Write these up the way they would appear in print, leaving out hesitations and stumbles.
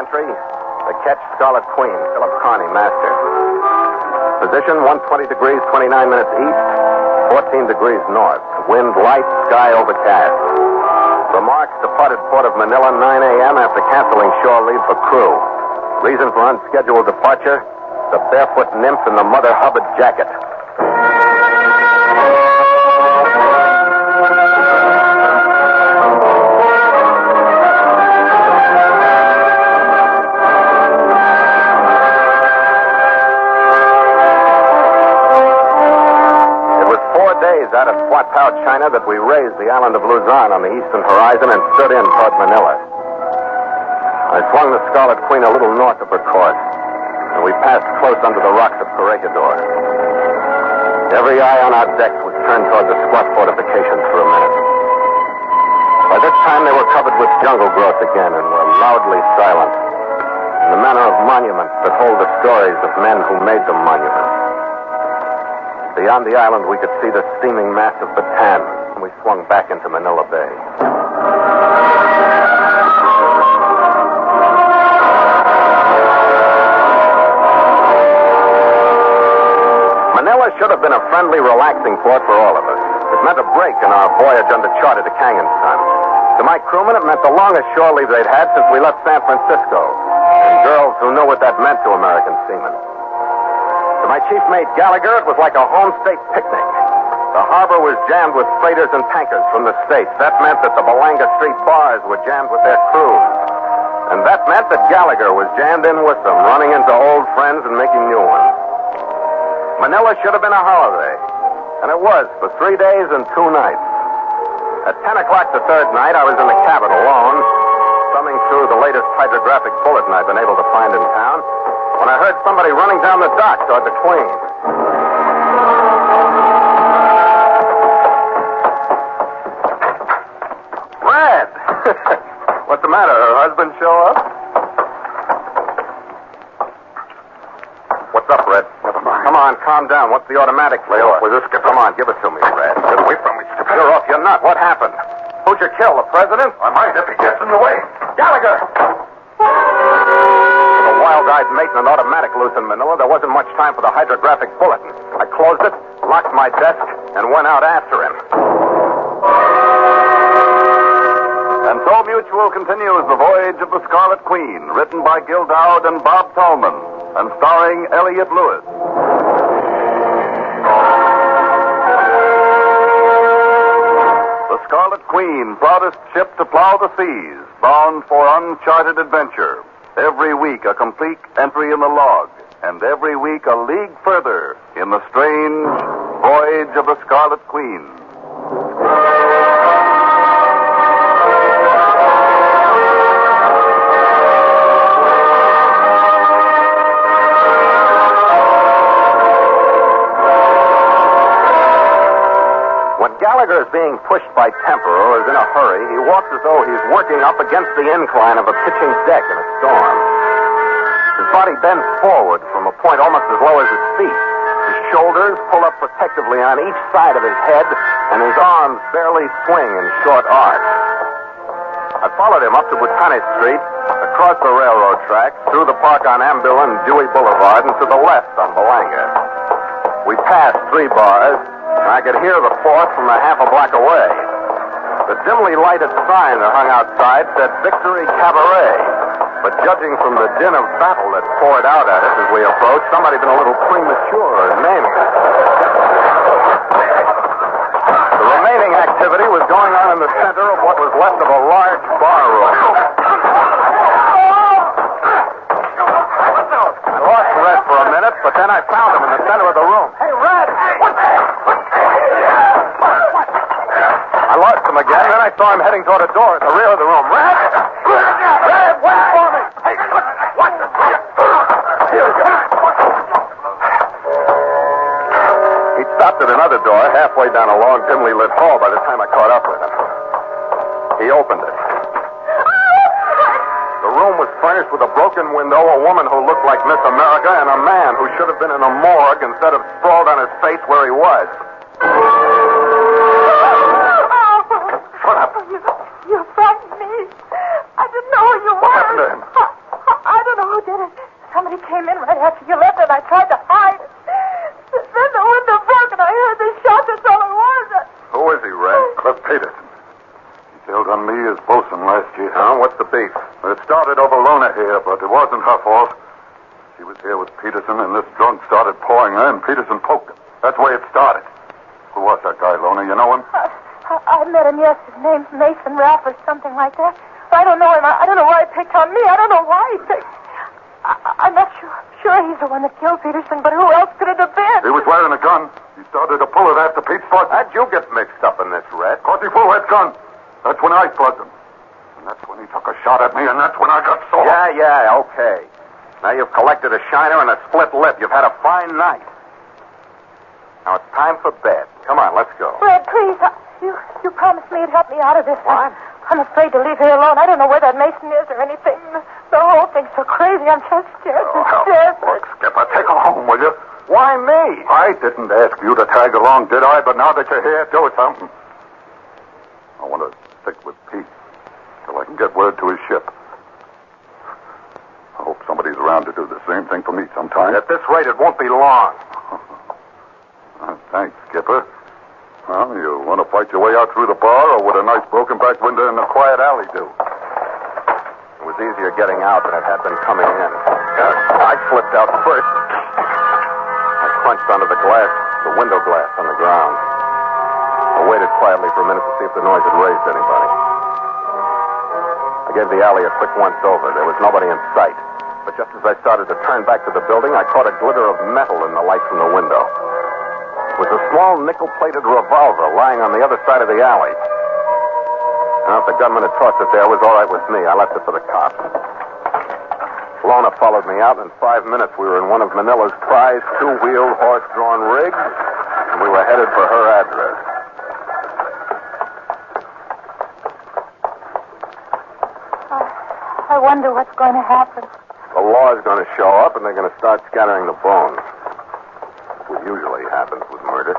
entry, the ketch Scarlet Queen, Philip Carney, master. Position 120 degrees, 29 minutes east, 14 degrees north. Wind light, sky overcast. Remarks, departed port of Manila, 9 a.m. after canceling shore leave for crew. Reason for unscheduled departure, the Barefoot Nymph in the Mother Hubbard jacket. Out of Huatao, China, that we raised the island of Luzon on the eastern horizon and stood in toward Manila. I swung the Scarlet Queen a little north of her course, and we passed close under the rocks of Corregidor. Every eye on our decks was turned toward the squat fortifications for a minute. By this time, they were covered with jungle growth again and were loudly silent, in the manner of monuments that hold the stories of men who made them monuments. Beyond the island, we could see the steaming mass of Bataan, and we swung back into Manila Bay. Manila should have been a friendly, relaxing port for all of us. It meant a break in our voyage under charter to Kangen Sun. To my crewmen, it meant the longest shore leave they'd had since we left San Francisco, and girls who knew what that meant to American seamen. To my chief mate Gallagher, it was like a home state picnic. The harbor was jammed with freighters and tankers from the States. That meant that the Balanga Street bars were jammed with their crews. And that meant that Gallagher was jammed in with them, running into old friends and making new ones. Manila should have been a holiday. And it was, for 3 days and 2 nights. At 10 o'clock the third night, I was in the cabin alone, thumbing through the latest hydrographic bulletin I'd been able to find in town, when I heard somebody running down the dock toward the Queen. Red! What's the matter? Her husband show up? What's up, Red? Never mind. Come on, calm down. What's the automatic layoff? Was this Skipper? Come on, give it to me, Red. Get away from me, Skipper. You're off your nut. What happened? Who'd you kill, the president? I might if he gets in the way. Gallagher! With a wild-eyed mate and an automatic loose in Manila, there wasn't much time for the hydrographic bulletin. I closed it, locked my desk, and went out after him. And so Mutual continues The Voyage of the Scarlet Queen, written by Gil Dowd and Bob Tallman, and starring Elliott Lewis. The Scarlet Queen, proudest ship to plow the seas, bound for uncharted adventure. Every week a complete entry in the log, and every week a league further in the strange Voyage of the Scarlet Queen. Gallagher is being pushed by temper or is in a hurry. He walks as though he's working up against the incline of a pitching deck in a storm. His body bends forward from a point almost as low as his feet. His shoulders pull up protectively on each side of his head, and his arms barely swing in short arcs. I followed him up to Butane Street, across the railroad tracks, through the park on Ambil and Dewey Boulevard, and to the left on Balanga. We passed 3 bars, and I could hear the 4th from a half a block away. The dimly lighted sign that hung outside said Victory Cabaret, but judging from the din of battle that poured out at us as we approached, somebody had been a little premature in naming it. The remaining activity was going on in the center of what was left of a large bar room. I lost Red for a minute, but then I found him in the center of the room. Hey, Red! I lost him again, then I saw him heading toward a door at the rear of the room. Red! Red, wait for me! Hey, what? Here we go. He stopped at another door halfway down a long, dimly lit hall by the time I caught up with him. He opened it. The room was furnished with a broken window, a woman who looked like Miss America, and a man who should have been in a morgue instead of sprawled on his face where he was. You frightened me. I didn't know who you were. What happened to him? did it. Somebody came in right after you left, and I tried to hide. Then the window broke, and I heard the shot. That's all it was. Who is he, Ray? Cliff Peterson. He sailed on me as bosun last year. Huh? What's the beef? It started over Lona here, but it wasn't her fault. She was here with Peterson, and this drunk started pouring her, and Peterson poked him. That's the way it started. Who was that guy, Lona? You know him? I met him, yes. His name's Mason Raff or something like that. I don't know him. I don't know why he picked on me. I don't know why he picked... I'm not sure he's the one that killed Peterson, but who else could it have been? He was wearing a gun. He started to pull it after Pete's foot. How'd you get mixed up in this, Red? Cause he pulled that gun. That's when I plugged him. And that's when he took a shot at me, and that's when I got sore. Yeah, okay. Now you've collected a shiner and a split lip. You've had a fine night. Now it's time for bed. Come on, let's go. Red, please. You promised me you'd help me out of this. What? I'm afraid to leave here alone. I don't know where that Mason is or anything. The whole thing's so crazy. I'm just scared to death. Look, Skipper, take her home, will you? Why me? I didn't ask you to tag along, did I? But now that you're here, do something. I want to stick with Pete till I can get word to his ship. I hope somebody's around to do the same thing for me sometime. At this rate, it won't be long. Thanks, Skipper. Well, you want to fight your way out through the bar, or would a nice broken-back window in a quiet alley do? It was easier getting out than it had been coming in. I slipped out first. I crunched onto the window glass on the ground. I waited quietly for a minute to see if the noise had raised anybody. I gave the alley a quick once-over. There was nobody in sight. But just as I started to turn back to the building, I caught a glitter of metal in the light from the window. It was a small nickel-plated revolver lying on the other side of the alley. Now, if the gunman had tossed it there, it was all right with me. I left it for the cops. Lona followed me out, and in 5 minutes we were in one of Manila's prized two-wheeled horse-drawn rigs, and we were headed for her address. I wonder what's going to happen. The law's going to show up, and they're going to start scattering the bones. What usually happens with murder.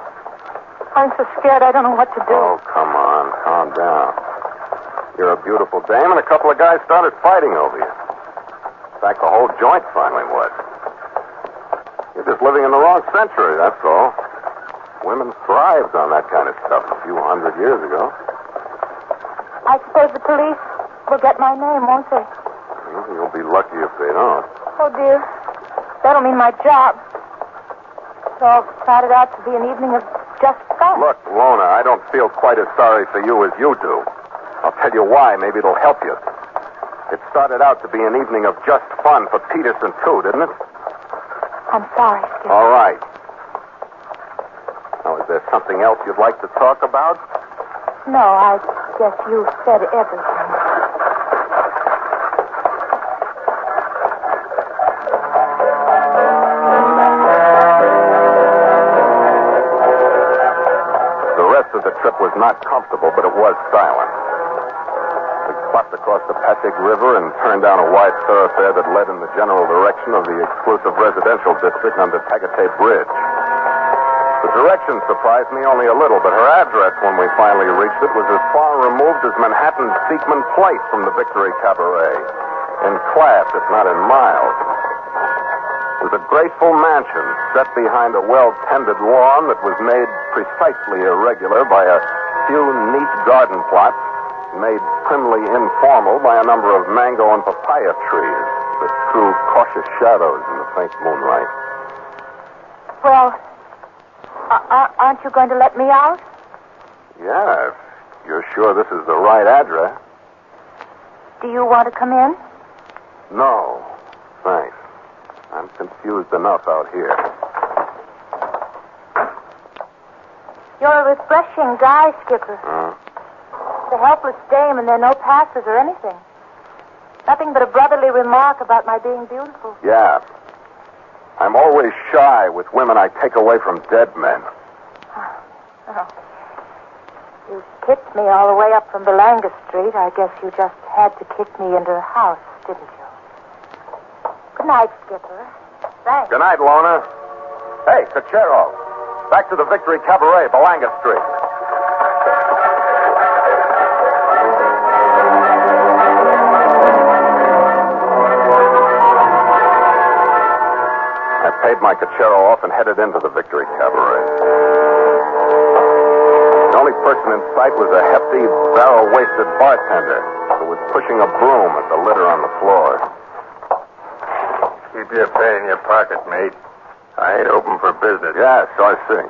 I'm so scared I don't know what to do. Oh, come on. Calm down. You're a beautiful dame, and a couple of guys started fighting over you. In fact, the whole joint finally was. You're just living in the wrong century, that's all. Women thrived on that kind of stuff a few 100 years ago. I suppose the police will get my name, won't they? Well, you'll be lucky if they don't. Oh, dear. That'll mean my job. It all started out to be an evening of just fun. Look, Lona, I don't feel quite as sorry for you as you do. I'll tell you why. Maybe it'll help you. It started out to be an evening of just fun for Peterson, too, didn't it? I'm sorry, Skip. All right. Now, is there something else you'd like to talk about? No, I guess you said everything. The trip was not comfortable, but it was silent. We swept across the Pasig River and turned down a wide thoroughfare that led in the general direction of the exclusive residential district under Tagate Bridge. The direction surprised me only a little, but her address when we finally reached it was as far removed as Manhattan's Beekman Place from the Victory Cabaret. In class, if not in miles. It was a graceful mansion set behind a well-tended lawn that was made precisely irregular by a few neat garden plots made primly informal by a number of mango and papaya trees that threw cautious shadows in the faint moonlight. Well, aren't you going to let me out? Yeah, if you're sure this is the right address. Do you want to come in? No, thanks. I'm confused enough out here. You're a refreshing guy, Skipper. The helpless dame, and there are no passes or anything. Nothing but a brotherly remark about my being beautiful. Yeah. I'm always shy with women I take away from dead men. Oh. You kicked me all the way up from Belanga Street. I guess you just had to kick me into the house, didn't you? Good night, Skipper. Thanks. Good night, Lona. Hey, Cachero. Back to the Victory Cabaret, Belanga Street. paid my Cachero off and headed into the Victory Cabaret. The only person in sight was a hefty, barrel-waisted bartender who was pushing a broom at the litter on the floor. Keep your pay in your pocket, mate. I ain't open for business. Yeah, so I see.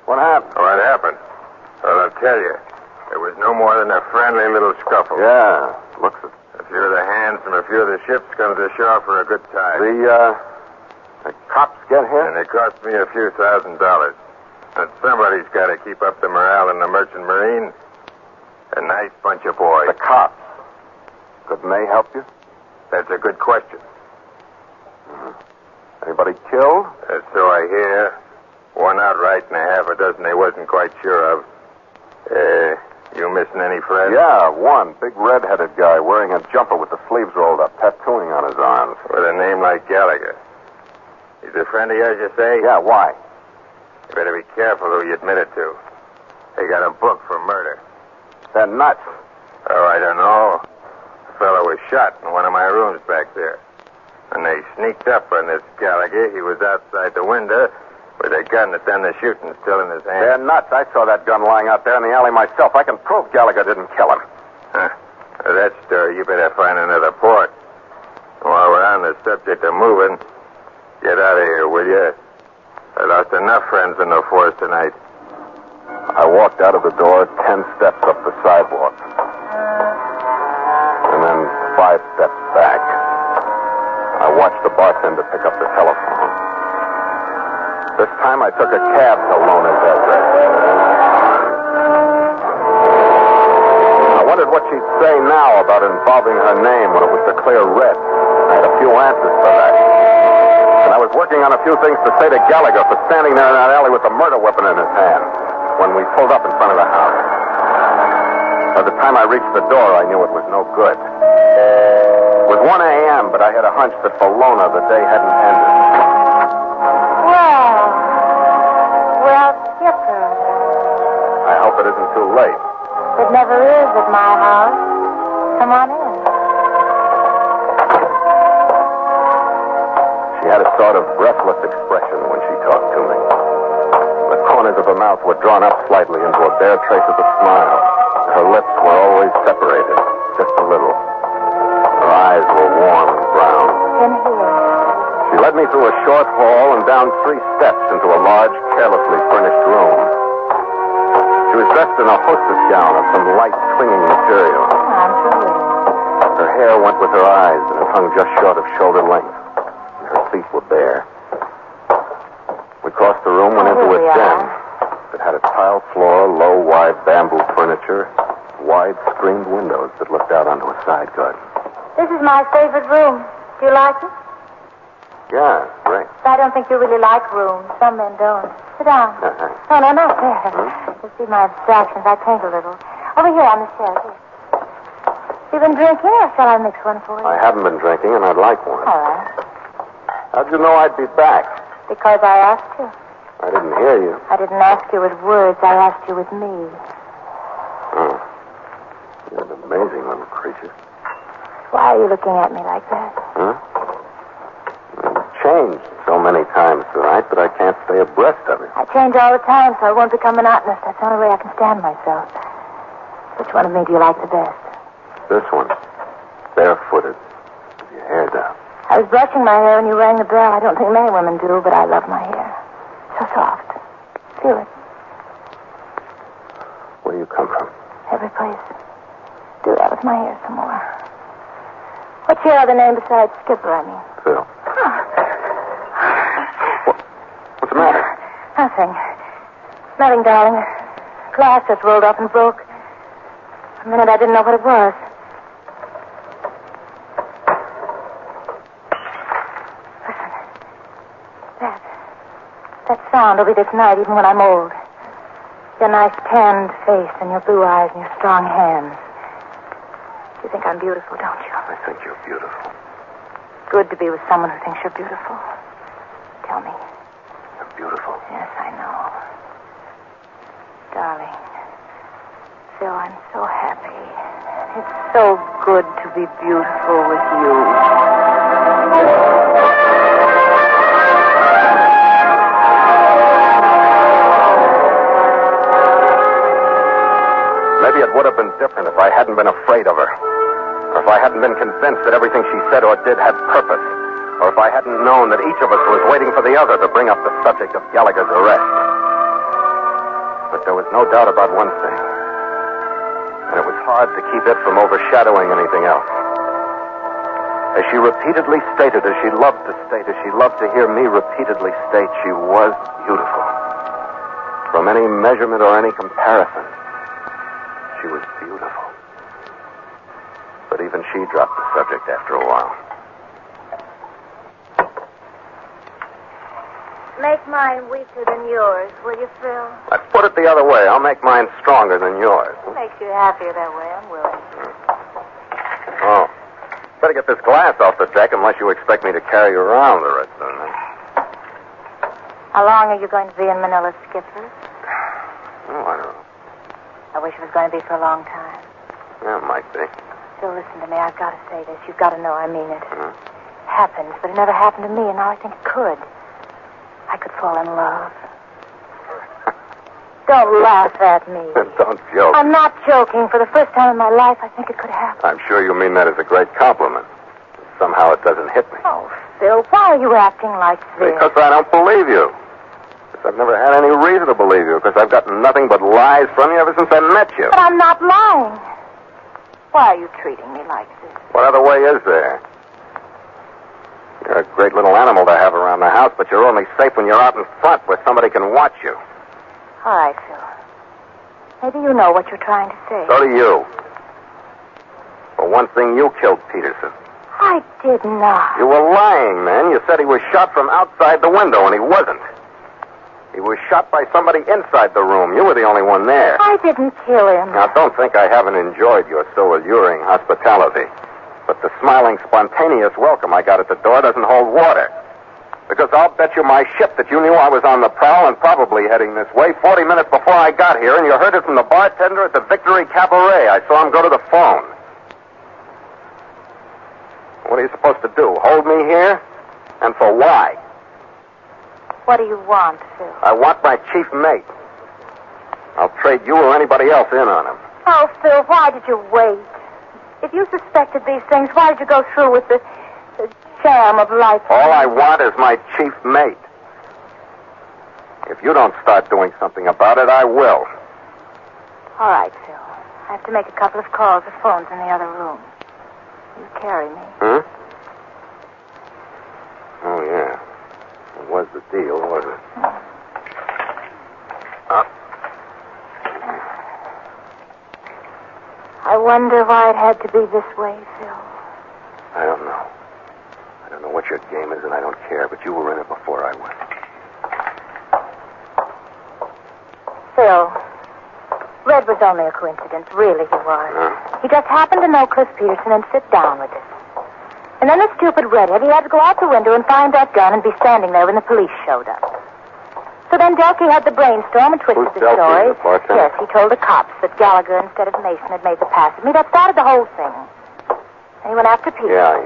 What happened? What happened? Well, I'll tell you. It was no more than a friendly little scuffle. Yeah, looks it. A few of the hands from a few of the ships come to the shore for a good time. The cops get here? And it cost me a few $1,000s. And somebody's got to keep up the morale in the Merchant Marine. A nice bunch of boys. The cops. Couldn't they help you? That's a good question. Anybody killed? So I hear. One outright and a half a dozen they wasn't quite sure of. You missing any friends? Yeah, one. Big red-headed guy wearing a jumper with the sleeves rolled up, tattooing on his arms. With a name like Gallagher. He's a friend of yours, you say? Yeah, why? You better be careful who you admit it to. They got him booked for murder. They're nuts. Oh, I don't know. The fellow was shot in one of my rooms back there. When they sneaked up on this Gallagher, he was outside the window with a gun that done the shooting still in his hand. They're nuts. I saw that gun lying out there in the alley myself. I can prove Gallagher didn't kill him. Huh. For that story, you better find another port. While we're on the subject of moving, get out of here, will you? I lost enough friends in the force tonight. I walked out of the door 10 steps up the sidewalk. And then 5 steps back. I watched the bartender pick up the telephone. This time I took a cab to Lona's address. I wondered what she'd say now about involving her name when it was to clear red. I had a few answers for that. And I was working on a few things to say to Gallagher for standing there in that alley with the murder weapon in his hand when we pulled up in front of the house. By the time I reached the door, I knew it was no good. It was 1 a.m., but I had a hunch that for Lona the day hadn't ended. Well, Skipper. I hope it isn't too late. It never is at my house. Come on in. She had a sort of breathless expression when she talked to me. The corners of her mouth were drawn up slightly into a bare trace of a smile. Her lips were always separated, just a little. Her eyes were warm and brown. In here. She led me through a short hall and down 3 steps into a large, carelessly furnished room. She was dressed in a hostess gown of some light, swinging material. I'm sure. Her hair went with her eyes, and it hung just short of shoulder length. And her feet were bare. We crossed the room, went into a den. It had a tile floor, low, wide bamboo furniture, wide screened windows that looked out onto a side garden. This is my favorite room. Do you like it? Yeah, great. I don't think you really like rooms. Some men don't. Sit down. No, not there. You see my abstractions. I paint a little. Over here on the shelf. Here. You been drinking, or shall I mix one for you? I haven't been drinking, and I'd like one. All right. How'd you know I'd be back? Because I asked you. I didn't hear you. I didn't ask you with words. I asked you with me. Oh. You're an amazing little creature. Why are you looking at me like that? Huh? You've changed so many times tonight that I can't stay abreast of it. I change all the time, so I won't become monotonous. That's the only way I can stand myself. Which one of me do you like the best? This one. Barefooted. With your hair down. I was brushing my hair when you rang the bell. I don't think many women do, but I love my hair. So soft. Feel it. Where do you come from? Every place. Do that with my hair some more. What's your other name besides Skipper, I mean? Phil. What's the matter? Nothing. Nothing, darling. Glass just rolled off and broke. For a minute, I didn't know what it was. Listen. That sound will be this night, even when I'm old. Your nice tanned face and your blue eyes and your strong hands. You think I'm beautiful, don't you? I think you're beautiful. Good to be with someone who thinks you're beautiful. Tell me. You're beautiful. Yes, I know. Darling. Phil, I'm so happy. It's so good to be beautiful with you. maybe it would have been different if I hadn't been afraid of her. Or if I hadn't been convinced that everything she said or did had purpose. Or if I hadn't known that each of us was waiting for the other to bring up the subject of Gallagher's arrest. But there was no doubt about one thing. And it was hard to keep it from overshadowing anything else. As she repeatedly stated, as she loved to state, as she loved to hear me repeatedly state, she was beautiful. From any measurement or any comparison, she was beautiful. But even she dropped the subject after a while. Make mine weaker than yours, will you, Phil? Let's put it the other way. I'll make mine stronger than yours. Makes you happier that way. I'm willing. Oh. Better get this glass off the deck unless you expect me to carry you around the rest of the night. How long are you going to be in Manila, Skipper? Oh, I don't know. I wish it was going to be for a long time. Yeah, it might be. Phil, listen to me. I've got to say this. You've got to know I mean it. Happens, but it never happened to me, and now I think it could. I could fall in love. Don't laugh at me. Don't joke. I'm not joking. For the first time in my life, I think it could happen. I'm sure you mean that as a great compliment. Somehow it doesn't hit me. Oh, Phil, why are you acting like this? Because I don't believe you. Because I've never had any reason to believe you. Because I've gotten nothing but lies from you ever since I met you. But I'm not lying. Why are you treating me like this? What other way is there? You're a great little animal to have around the house, but you're only safe when you're out in front where somebody can watch you. All right, Phil. Maybe you know what you're trying to say. So do you. For one thing, you killed Peterson. I did not. You were lying, man. You said he was shot from outside the window, and he wasn't. He was shot by somebody inside the room. You were the only one there. I didn't kill him. Now, don't think I haven't enjoyed your so alluring hospitality. But the smiling, spontaneous welcome I got at the door doesn't hold water. Because I'll bet you my ship that you knew I was on the prowl and probably heading this way 40 minutes before I got here, and you heard it from the bartender at the Victory Cabaret. I saw him go to the phone. What are you supposed to do? Hold me here? And for why? What do you want, Phil? I want my chief mate. I'll trade you or anybody else in on him. Oh, Phil, why did you wait? If you suspected these things, why did you go through with the sham of life? All I want is my chief mate. If you don't start doing something about it, I will. All right, Phil. I have to make a couple of calls. The phone's in the other room. You carry me. Hmm? Oh, yeah. It was the deal, wasn't it? I wonder why it had to be this way, Phil. I don't know. I don't know what your game is, and I don't care, but you were in it before I was. Phil, Red was only a coincidence. Really, he was. He just happened to know Cliff Peterson and sit down with us. And then the stupid redhead, he had to go out the window and find that gun and be standing there when the police showed up. So then Delkey had the brainstorm and twisted Who's the story. Delkey, the bartender? Yes, he told the cops that Gallagher instead of Mason had made the pass at me. That started the whole thing. And he went after Peterson. Yeah.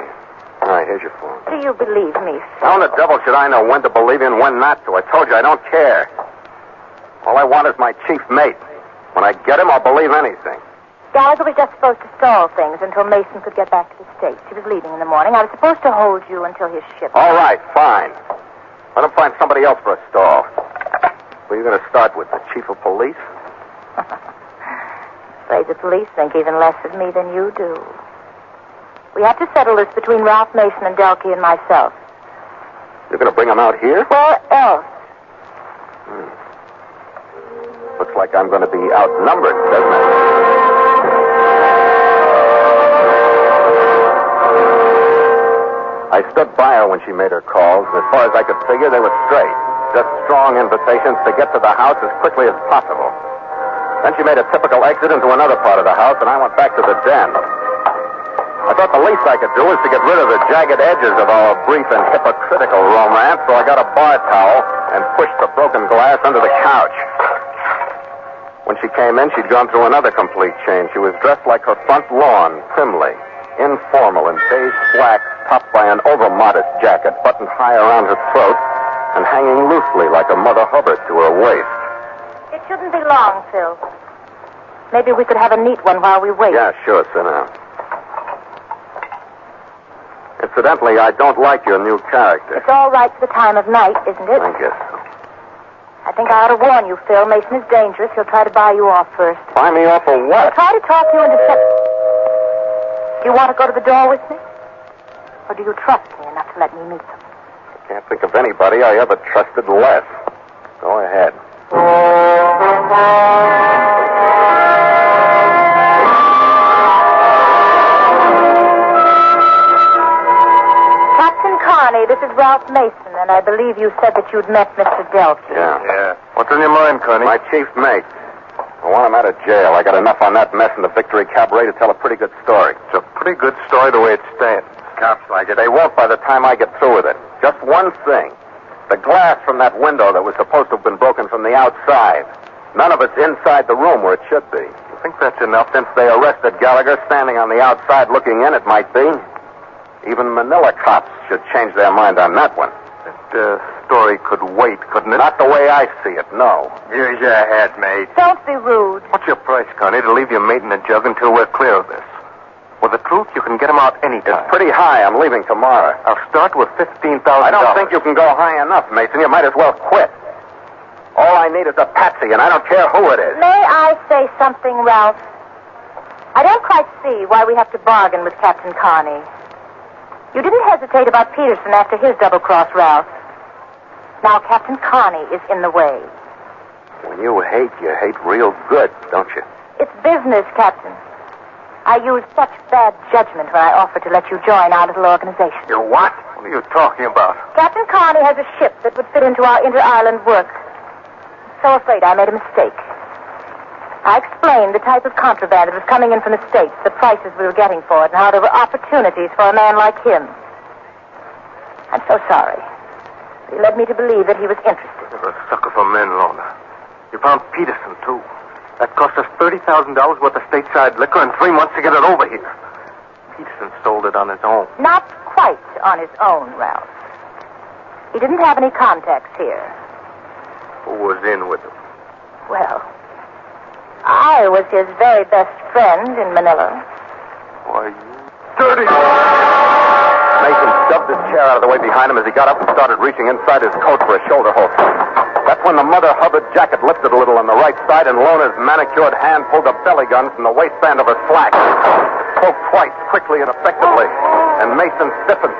All right, here's your phone. Do you believe me, Phil? How in the devil should I know when to believe you and when not to? I told you I don't care. All I want is my chief mate. When I get him, I'll believe anything. Gallagher was just supposed to stall things until Mason could get back to the States. He was leaving in the morning. I was supposed to hold you until his ship... All right, fine. Let him find somebody else for a stall. Who are you going to start with, the chief of police? Afraid the police think even less of me than you do. We have to settle this between Ralph Mason and Delkey and myself. You're going to bring him out here? Where else? Looks like I'm going to be outnumbered, doesn't it? I stood by her when she made her calls, and as far as I could figure, they were straight. Just strong invitations to get to the house as quickly as possible. Then she made a typical exit into another part of the house, and I went back to the den. I thought the least I could do was to get rid of the jagged edges of our brief and hypocritical romance, so I got a bar towel and pushed the broken glass under the couch. When she came in, she'd gone through another complete change. She was dressed like her front lawn, primly, informal in beige slacks topped by an over-modest jacket buttoned high around her throat and hanging loosely like a Mother Hubbard to her waist. It shouldn't be long, Phil. Maybe we could have a neat one while we wait. Yeah, sure, sit down. Incidentally, I don't like your new character. It's all right for the time of night, isn't it? I guess so. I think I ought to warn you, Phil. Mason is dangerous. He'll try to buy you off first. Buy me off of He'll what? try to talk you into... Do you want to go to the door with me? Or do you trust me enough to let me meet them? I can't think of anybody I ever trusted less. Go ahead. Captain Carney, this is Ralph Mason, and I believe you said that you'd met Mr. Delphi. Yeah. What's on your mind, Carney? My chief mate. I want him out of jail. I got enough on that mess in the Victory Cabaret to tell a pretty good story. It's a pretty good story the way it stands. Cops like it. They won't by the time I get through with it. Just one thing. The glass from that window that was supposed to have been broken from the outside. None of it's inside the room where it should be. You think that's enough? Since they arrested Gallagher standing on the outside looking in, it might be. Even Manila cops should change their mind on that one. That story could wait, couldn't it? Not the way I see it, no. Here's your hat, mate. Don't be rude. What's your price, Carney, to leave your mate in the jug until we're clear of this? With the truth, you can get him out anytime. It's pretty high. I'm leaving tomorrow. I'll start with $15,000. I don't think you can go high enough, Mason. You might as well quit. All I need is a patsy, and I don't care who it is. May I say something, Ralph? I don't quite see why we have to bargain with Captain Carney. You didn't hesitate about Peterson after his double-cross, Ralph. Now Captain Carney is in the way. When you hate real good, don't you? It's business, Captain. I used such bad judgment when I offered to let you join our little organization. You what? What are you talking about? Captain Carney has a ship that would fit into our inter-island work. So afraid I made a mistake. I explained the type of contraband that was coming in from the States, the prices we were getting for it, and how there were opportunities for a man like him. I'm so sorry. He led me to believe that he was interested. You're a sucker for men, Lorna. You found Peterson, too. That cost us $30,000 worth of stateside liquor and 3 months to get it over here. Peterson stole it on his own. Not quite on his own, Ralph. He didn't have any contacts here. Who was in with him? Well, I was his very best friend in Manila. Why, you dirty... Mason shoved his chair out of the way behind him as he got up and started reaching inside his coat for a shoulder holster. That's when the Mother Hubbard jacket lifted a little on the right side and Lona's manicured hand pulled a belly gun from the waistband of her slack. Spoke twice, quickly and effectively, and Mason stiffened,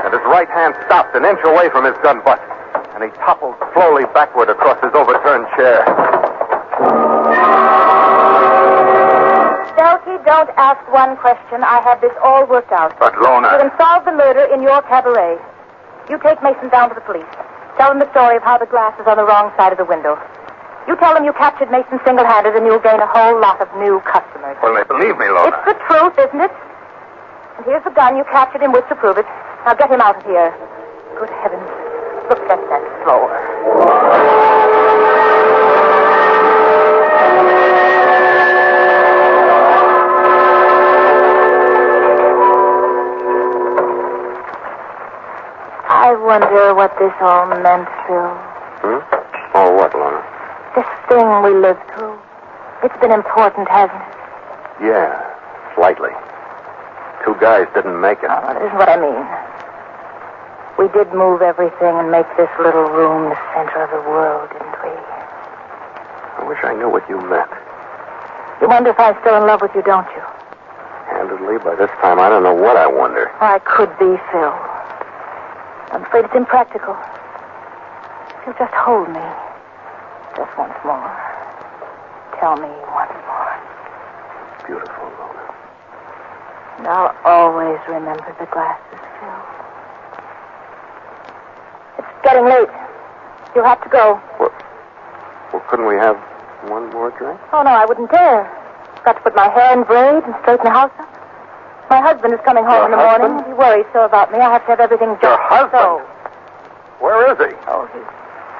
and his right hand stopped an inch away from his gun butt, and he toppled slowly backward across his overturned chair. Delphi, don't ask one question. I have this all worked out. But, Lona... You can solve the murder in your cabaret. You take Mason down to the police. Tell them the story of how the glass is on the wrong side of the window. You tell them you captured Mason single-handed and you'll gain a whole lot of new customers. Well, they believe me, Lona. It's the truth, isn't it? And here's the gun you captured him with to prove it. Now get him out of here. Good heavens. Look at that floor. I wonder what this all meant, Phil. Oh, what, Lona? This thing we lived through. It's been important, hasn't it? Yeah, slightly. 2 guys didn't make it. Oh, that isn't what I mean. We did move everything and make this little room the center of the world, didn't we? I wish I knew what you meant. You wonder if I'm still in love with you, don't you? Candidly, by this time, I don't know what I wonder. I could be, Phil. I'm afraid it's impractical. If you'll just hold me. Just once more. Tell me once more. Beautiful, Lona. And I'll always remember the glasses, Phil. It's getting late. You'll have to go. Well, couldn't we have one more drink? Oh, no, I wouldn't dare. Got to put my hair in braids and straighten the house up. My husband is coming home in the morning. He worries so about me. I have to have everything just Your husband? so. Where is he? Oh, he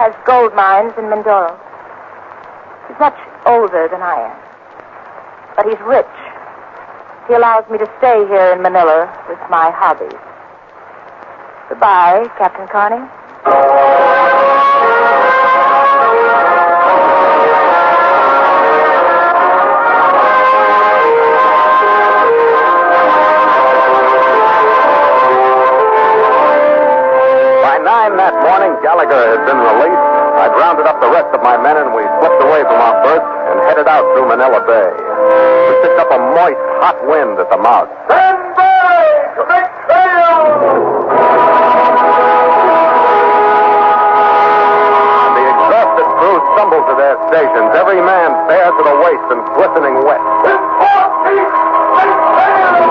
has gold mines in Mindoro. He's much older than I am. But he's rich. He allows me to stay here in Manila with my hobbies. Goodbye, Captain Carney. rest of my men, and we slipped away from our berth and headed out through Manila Bay. We picked up a moist, hot wind at the mouth. Stand by to make sail! The exhausted crew stumbled to their stations, every man bare to the waist and glistening wet. In 4 feet, make sail!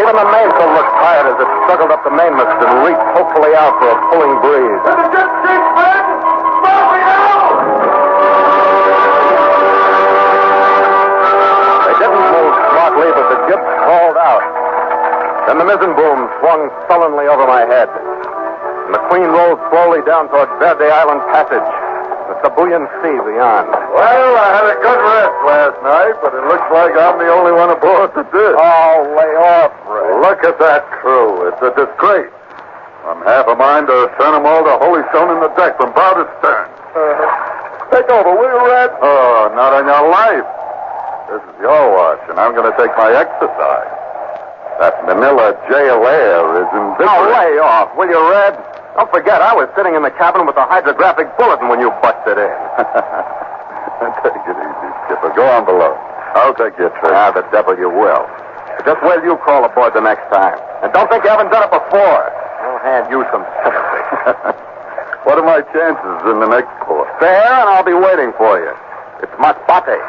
Even the mainsail looked tired as it struggled up the mainmast and reached hopefully out for a pulling breeze. To the ship sheet, men! Moving out! They didn't move smartly, but the jib crawled out. Then the mizzen boom swung sullenly over my head. And the Queen rolled slowly down toward Verde Island Passage, with the buoyant sea beyond. Well, I had a good rest last night, but it looks like I'm the only one aboard that did. Oh, lay off, Ray. Look at that crew. It's a disgrace. I'm half a mind to turn them all to Holy Stone in the deck from bow to stern. Take over, will you, Red? Oh, not on your life. This is your watch, and I'm going to take my exercise. That Manila jail air is invigorating. Oh, lay off, will you, Red? Don't forget, I was sitting in the cabin with the hydrographic bulletin when you busted in. Take it easy, Skipper. Go on below. I'll take your trip. Ah, the devil you will. But just wait till you crawl aboard the next time. And don't think you haven't done it before. I'll hand you some sympathy. What are my chances in the next port? Fair, and I'll be waiting for you. It's Masbate.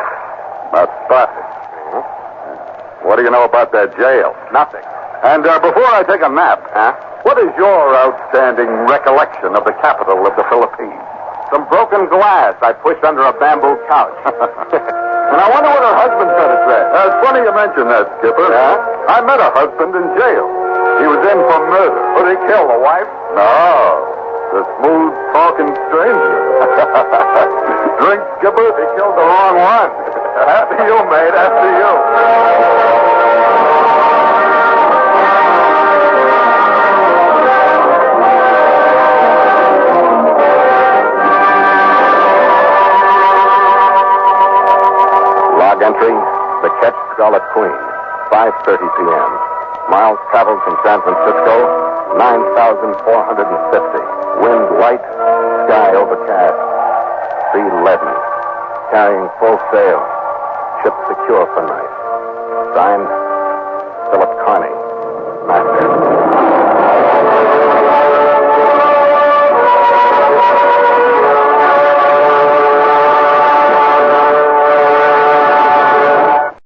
Masbate. What do you know about that jail? Nothing. And before I take a nap, Huh? what is your outstanding recollection of the capital of the Philippines? Some broken glass I pushed under a bamboo couch. And I wonder what her husband's going to say. It's funny you mention that, Skipper. Yeah? I met a husband in jail. He was in for murder. Would he kill the wife? No, the smooth-talking stranger. Drink, Skipper? He killed the wrong one. After you, mate, after you. Log entry, the ketch Scarlet Queen, 5:30 p.m. Miles traveled from San Francisco, 9,450. Wind light, sky overcast. Sea leaden. Carrying full sail. Ship secure for night. Signed, Philip Carney, Master.